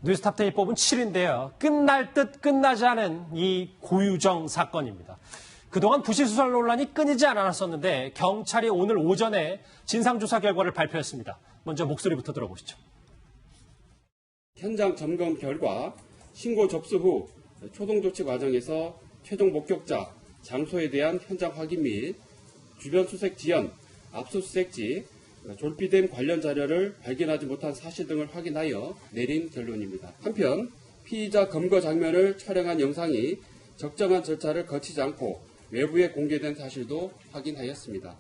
뉴스탑10이 뽑은 7위인데요. 끝날 듯 끝나지 않은 이 고유정 사건입니다. 그동안 부실수설 논란이 끊이지 않았었는데 경찰이 오늘 오전에 진상조사 결과를 발표했습니다. 먼저 목소리부터 들어보시죠. 현장 점검 결과 신고 접수 후 초동조치 과정에서 최종 목격자, 장소에 대한 현장 확인 및 주변 수색 지연, 압수수색지, 졸피뎀 관련 자료를 발견하지 못한 사실 등을 확인하여 내린 결론입니다. 한편 피의자 검거 장면을 촬영한 영상이 적정한 절차를 거치지 않고 외부에 공개된 사실도 확인하였습니다.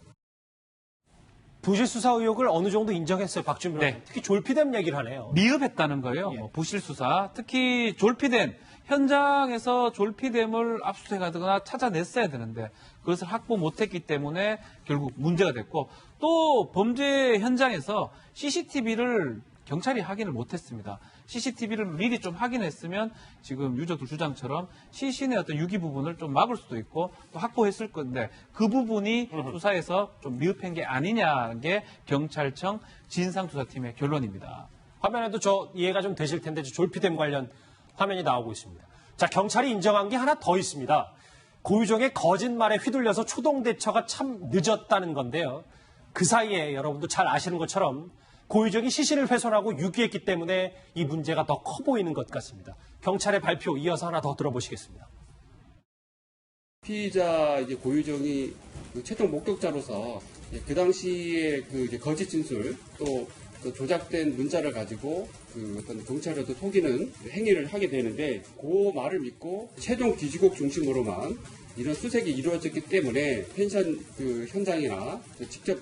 부실수사 의혹을 어느 정도 인정했어요, 박준민 의원. 네. 특히 졸피뎀 얘기를 하네요. 미흡했다는 거예요. 예. 부실수사, 특히 졸피뎀, 현장에서 졸피뎀을 압수수색하거나 찾아냈어야 되는데 그것을 확보 못했기 때문에 결국 문제가 됐고, 또 범죄 현장에서 CCTV를 경찰이 확인을 못했습니다. CCTV를 미리 좀 확인했으면 지금 유족들 주장처럼 시신의 어떤 유기 부분을 좀 막을 수도 있고 또 확보했을 건데 그 부분이 수사에서 좀 미흡한 게 아니냐는 게 경찰청 진상조사팀의 결론입니다. 화면에도 저 이해가 좀 되실 텐데 졸피뎀 관련 화면이 나오고 있습니다. 자, 경찰이 인정한 게 하나 더 있습니다. 고유정의 거짓말에 휘둘려서 초동대처가 참 늦었다는 건데요. 그 사이에 여러분도 잘 아시는 것처럼 고유정이 시신을 훼손하고 유기했기 때문에 이 문제가 더 커 보이는 것 같습니다. 경찰의 발표 이어서 하나 더 들어보시겠습니다. 피의자 고유정이 최종 목격자로서 그 당시에 거짓 진술 또 조작된 문자를 가지고 어떤 경찰을 속이는 행위를 하게 되는데 그 말을 믿고 최종 기지국 중심으로만 이런 수색이 이루어졌기 때문에 펜션 현장이나 직접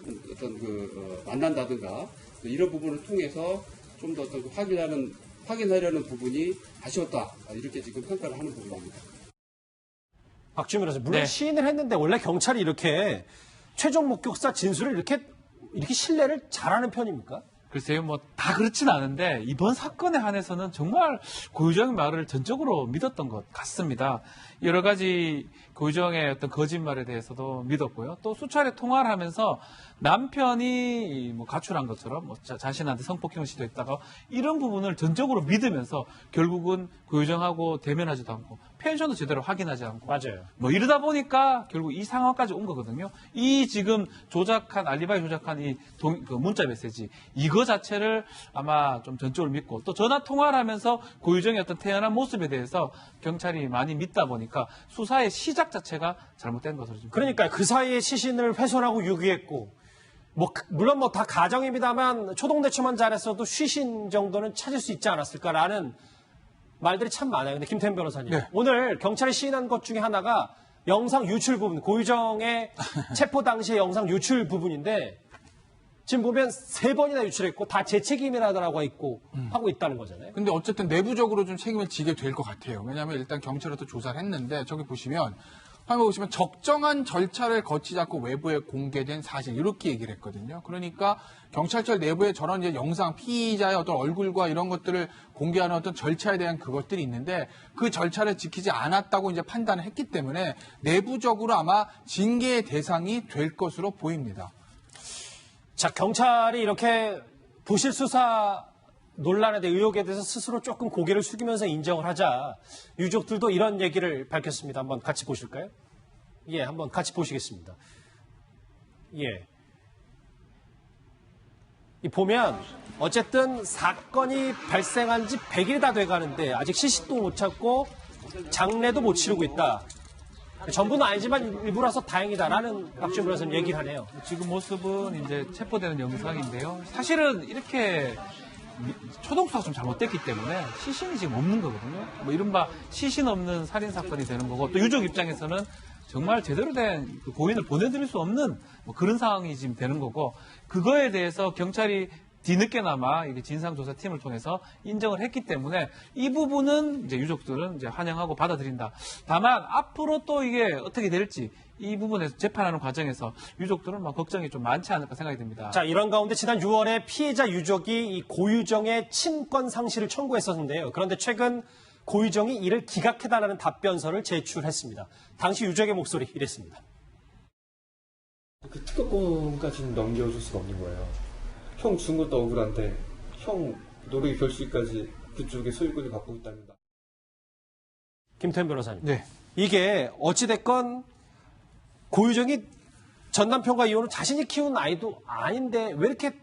만난다든가 이런 부분을 통해서 좀 더 확인하려는 부분이 아쉬웠다. 이렇게 지금 평가를 하는 부분입니다. 박주민 변호사, 물론 네. 시인을 했는데 원래 경찰이 이렇게 최종 목격자 진술을 이렇게 신뢰를 잘하는 편입니까? 글쎄요, 다 그렇진 않은데, 이번 사건에 한해서는 정말 고유정의 말을 전적으로 믿었던 것 같습니다. 여러 가지 고유정의 어떤 거짓말에 대해서도 믿었고요. 또 수차례 통화를 하면서 남편이 가출한 것처럼 자신한테 성폭행을 시도했다가 이런 부분을 전적으로 믿으면서 결국은 고유정하고 대면하지도 않고 펜션도 제대로 확인하지 않고. 맞아요. 이러다 보니까 결국 이 상황까지 온 거거든요. 이 지금 알리바이 조작한 이 문자 메시지, 이거 자체를 아마 좀 전적으로 믿고 또 전화 통화를 하면서 고유정의 어떤 태어난 모습에 대해서 경찰이 많이 믿다 보니까 수사의 시작 자체가 잘못된 것으로 좀. 그러니까 그 사이에 시신을 훼손하고 유기했고, 물론 다 가정입니다만 초동대처만 잘했어도 시신 정도는 찾을 수 있지 않았을까라는 말들이 참 많아요. 근데 김태현 변호사님, 네. 오늘 경찰이 시인한 것 중에 하나가 영상 유출 부분, 고유정의 체포 당시의 영상 유출 부분인데 지금 보면 3번이나 유출했고 다 제 책임이라고 하고 있다는 거잖아요. 근데 어쨌든 내부적으로 좀 책임을 지게 될 것 같아요. 왜냐하면 일단 경찰로도 조사를 했는데 저기 보시면 화면 보시면 적정한 절차를 거치지 않고 외부에 공개된 사실 이렇게 얘기를 했거든요. 그러니까 경찰청 내부에 저런 이제 영상 피의자의 어떤 얼굴과 이런 것들을 공개하는 어떤 절차에 대한 그것들이 있는데 그 절차를 지키지 않았다고 이제 판단을 했기 때문에 내부적으로 아마 징계의 대상이 될 것으로 보입니다. 자, 경찰이 이렇게 부실수사 논란에 대해 의혹에 대해서 스스로 조금 고개를 숙이면서 인정을 하자 유족들도 이런 얘기를 밝혔습니다. 한번 같이 보실까요? 예, 한번 같이 보시겠습니다. 예. 보면 어쨌든 사건이 발생한 지 100일이 다 돼가는데 아직 시신도 못 찾고 장례도 못 치르고 있다. 전부는 아니지만 일부라서 다행이다라는 박준 변호사님 얘기를 하네요. 지금 모습은 이제 체포되는 영상인데요. 사실은 이렇게 초동수사가 좀 잘못됐기 때문에 시신이 지금 없는 거거든요. 이른바 시신 없는 살인사건이 되는 거고 또 유족 입장에서는 정말 제대로 된 고인을 보내드릴 수 없는 그런 상황이 지금 되는 거고 그거에 대해서 경찰이 뒤늦게나마 진상조사팀을 통해서 인정을 했기 때문에 이 부분은 이제 유족들은 이제 환영하고 받아들인다. 다만 앞으로 또 이게 어떻게 될지 이 부분에서 재판하는 과정에서 유족들은 걱정이 좀 많지 않을까 생각이 듭니다. 자, 이런 가운데 지난 6월에 피해자 유족이 이 고유정의 친권 상실을 청구했었는데요. 그런데 최근 고유정이 이를 기각해달라는 답변서를 제출했습니다. 당시 유족의 목소리 이랬습니다. 그 특허권까지는 넘겨줄 수가 없는 거예요. 형 준 것도 억울한데 형 노력의 결실까지 그쪽에 소유권을 갖고 있다는 거. 김태현 변호사님. 네. 이게 어찌됐건 고유정이 전 남편과 이혼은 자신이 키운 아이도 아닌데 왜 이렇게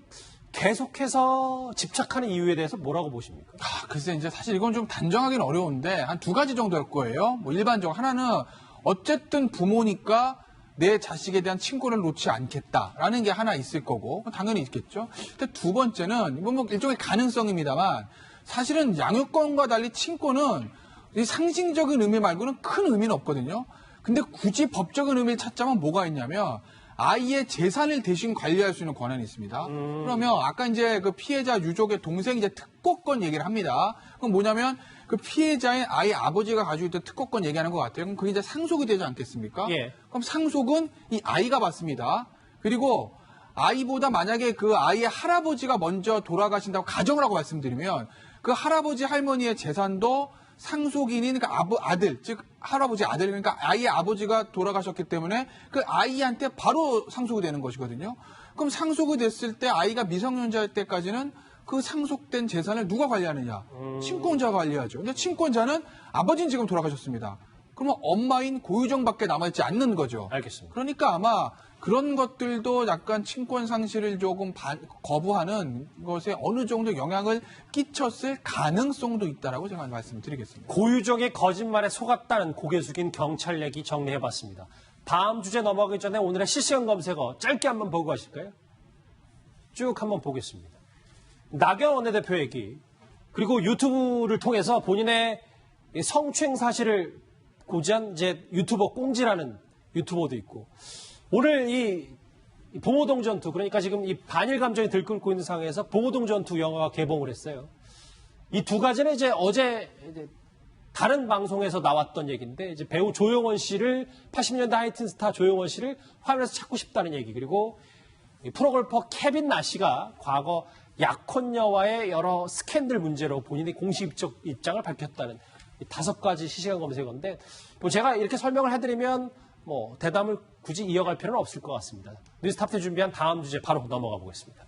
계속해서 집착하는 이유에 대해서 뭐라고 보십니까? 글쎄, 이제 사실 이건 좀 단정하기는 어려운데, 한 두 가지 정도일 거예요. 뭐 일반적으로. 하나는, 어쨌든 부모니까 내 자식에 대한 친권을 놓지 않겠다라는 게 하나 있을 거고, 당연히 있겠죠. 근데 두 번째는, 이건 뭐 일종의 가능성입니다만, 사실은 양육권과 달리 친권은 이 상징적인 의미 말고는 큰 의미는 없거든요. 근데 굳이 법적인 의미를 찾자면 뭐가 있냐면, 아이의 재산을 대신 관리할 수 있는 권한이 있습니다. 그러면 아까 이제 그 피해자 유족의 동생이 이제 특고권 얘기를 합니다. 그럼 뭐냐면 그 피해자인 아이 아버지가 가지고 있던 특고권 얘기하는 것 같아요. 그럼 그게 이제 상속이 되지 않겠습니까? 예. 그럼 상속은 이 아이가 받습니다. 그리고 아이보다 만약에 그 아이의 할아버지가 먼저 돌아가신다고 가정을 하고 말씀드리면 그 할아버지 할머니의 재산도 상속인인 그러니까 아들, 즉 할아버지 아들, 그러니까 아이의 아버지가 돌아가셨기 때문에 그 아이한테 바로 상속이 되는 것이거든요. 그럼 상속이 됐을 때 아이가 미성년자일 때까지는 그 상속된 재산을 누가 관리하느냐? 친권자가 관리하죠. 근데 친권자는 아버지는 지금 돌아가셨습니다. 그러면 엄마인 고유정밖에 남아있지 않는 거죠. 알겠습니다. 그러니까 아마 그런 것들도 약간 친권 상실을 조금 거부하는 것에 어느 정도 영향을 끼쳤을 가능성도 있다라고 제가 말씀드리겠습니다. 고유정의 거짓말에 속았다는 고개 숙인 경찰 얘기 정리해봤습니다. 다음 주제 넘어가기 전에 오늘의 실시간 검색어 짧게 한번 보고 가실까요? 쭉 한번 보겠습니다. 나경원 원내대표 얘기, 그리고 유튜브를 통해서 본인의 성추행 사실을 고지한 이제 유튜버 꽁지라는 유튜버도 있고, 오늘 이 봉오동 전투, 그러니까 지금 이 반일 감정이 들끓고 있는 상황에서 봉오동 전투 영화가 개봉을 했어요. 이 두 가지는 이제 어제 이제 다른 방송에서 나왔던 얘기인데, 이제 배우 조용원 씨를 80년대 하이틴 스타 조용원 씨를 화면에서 찾고 싶다는 얘기, 그리고 이 프로골퍼 케빈 나시가 과거 약혼녀와의 여러 스캔들 문제로 본인의 공식 입장을 밝혔다는 이 5가지 실시간 검색어인데, 뭐 제가 이렇게 설명을 해드리면 뭐 대담을 굳이 이어갈 필요는 없을 것 같습니다. 뉴스탑에 준비한 다음 주제 바로 넘어가 보겠습니다.